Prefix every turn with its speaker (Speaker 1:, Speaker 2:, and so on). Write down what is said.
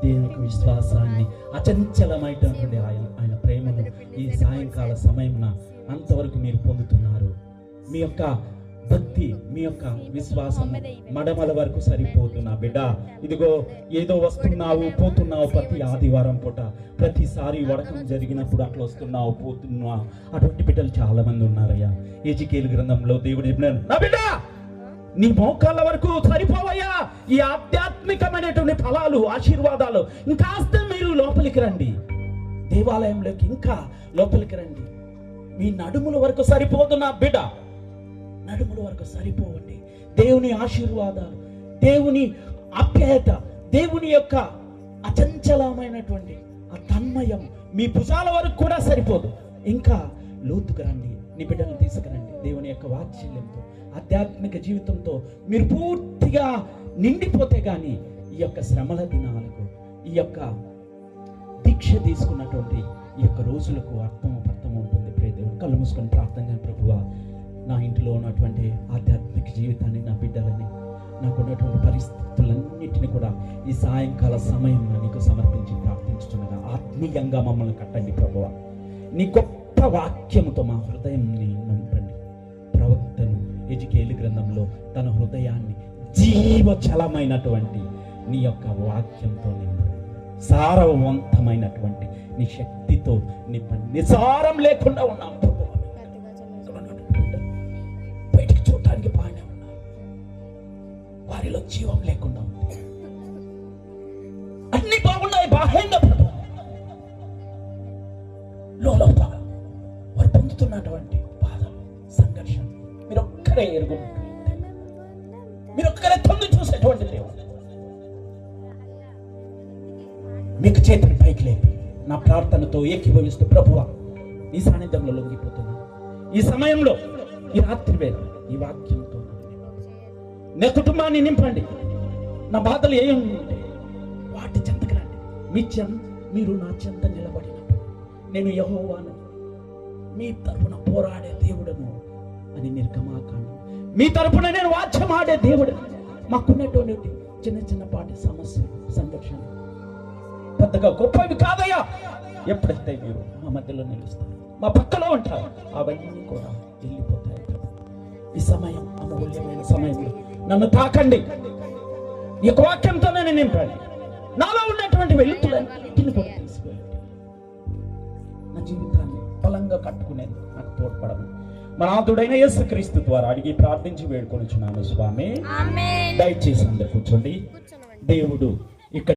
Speaker 1: దేవుని యొక్క విశ్వాసాన్ని, అచంచలమైనటువంటి ఆయన ప్రేమను ఈ సాయంకాల సమయమున అంతవరకు మీరు పొందుతున్నారు. మీ యొక్క భక్తి, మీ యొక్క విశ్వాసం మడమల వరకు సరిపోతున్నా బిడ్డ. ఇదిగో ఏదో వస్తున్నావు పోతున్నావు, ప్రతి ఆదివారం పూట ప్రతిసారి వడకం జరిగినప్పుడు అట్లా వస్తున్నావు పోతున్నావు. అటువంటి బిడ్డలు చాలా మంది ఉన్నారయ్యా. ఎజికేలు గ్రంథంలో దేవుడు చెప్పినాడు, నా బిడ్డ నీ మోకాళ్ళ వరకు సరిపోవయ్యా ఈ ఆధ్యాత్మికమైనటువంటి ఫలాలు, ఆశీర్వాదాలు. ఇంకాస్త మీరు లోపలికి రండి, దేవాలయంలోకి ఇంకా లోపలికి రండి. మీ నడుముల వరకు సరిపోదు నా బిడ్డ, నడుముల వరకు సరిపోవండి. దేవుని ఆశీర్వాదాలు, దేవుని ఆప్యాయత, దేవుని యొక్క అచంచలమైనటువంటి ఆ తన్మయం మీ భుజాల వరకు కూడా సరిపోదు. ఇంకా లోతుకు రండి, నీ బిడ్డలను తీసుకురండి. దేవుని యొక్క వాత్సల్యంతో, ఆధ్యాత్మిక జీవితంతో మీరు పూర్తిగా నిండిపోతే గాని ఈ యొక్క శ్రమల దినాలకు, ఈ యొక్క దీక్ష తీసుకున్నటువంటి ఈ యొక్క రోజులకు అర్థం ఉంటుంది. ప్రియ దేవుడు, కళ్ళు మూసుకొని ప్రార్థన. ప్రభువా, నా ఇంటిలో ఉన్నటువంటి ఆధ్యాత్మిక జీవితాన్ని, నా బిడ్డలని, నాకు ఉన్నటువంటి పరిస్థితులన్నింటినీ కూడా ఈ సాయంకాల సమయంలో నీకు సమర్పించి ప్రార్థించుచున్నగా ఆత్మీయంగా మమ్మల్ని కట్టండి ప్రభువా. నీ గొప్ప వాక్యముతో మా హృదయంని నింపండి. ప్రవక్తను ఎజికేలు గ్రంథంలో తన హృదయాన్ని జీవచలమైనటువంటి నీ యొక్క వాక్యంతో నింపండి. సారవంతమైనటువంటి నీ శక్తితో నింపండి. నిసారం లేకుండా ఉన్నాం ప్రభువా. బయటికి చూడటానికి బాగానే ఉన్నారు, వారిలో జీవం లేకుండా ఉంది. అన్ని బాగున్నాయి బాహ్యంగా, లోపల వారు పొందుతున్నటువంటి బాధలు, సంఘర్షణ మీరు ఒక్కరే ఎరుగుంటారు. మీరు ఒక్కరే తొంగి చూసేటువంటి దేవుడు. మీకు చేతిని పైకి లేపి నా ప్రార్థనతో ఏకీభవిస్తూ ప్రభువా నీ సాన్నిధ్యంలో లొంగిపోతున్నాను. ఈ సమయంలో, ఈ రాత్రి వేళ ఈ వాక్యంతో నా కుటుంబాన్ని నింపండి. నా బాధలు ఏం ఉంటే వాటి చెంతకు రండి. మీరు నా చెంత నిలబడినప్పుడు నేను యెహోవాను, మీ తరపున పోరాడే దేవుడను అని నిర్గమాకాండం. మీ తరపున నేను వాక్యం ఆడే దేవుడు. మాకున్నటువంటి చిన్న చిన్నపాటి సమస్యలు, సంఘర్షణ పెద్దగా గొప్పవి కాదయ్యా. ఎప్పుడైతే మీరు మా మధ్యలో నిలుస్తారు, మా పక్కలో ఉంటారు, అవన్నీ కూడా వెళ్ళిపోతాయి. ఈ సమయం అమూల్యమైన సమయంలో నన్ను తాకండి. ఈ వాక్యంతో నేను నింపండి. నాలో ఉన్నటువంటి వెలుతులన్నింటిని కూడా తీసుకెళ్ళండి. నా జీవితాన్ని బలంగా కట్టుకునేది నాకు తోడ్పడమని మన నాథుడైన యేసుక్రీస్తు ద్వారా అడిగి ప్రార్థించి వేడుకొనిచున్నాను స్వామి. దయచేసి అందరు కూర్చోండి. దేవుడు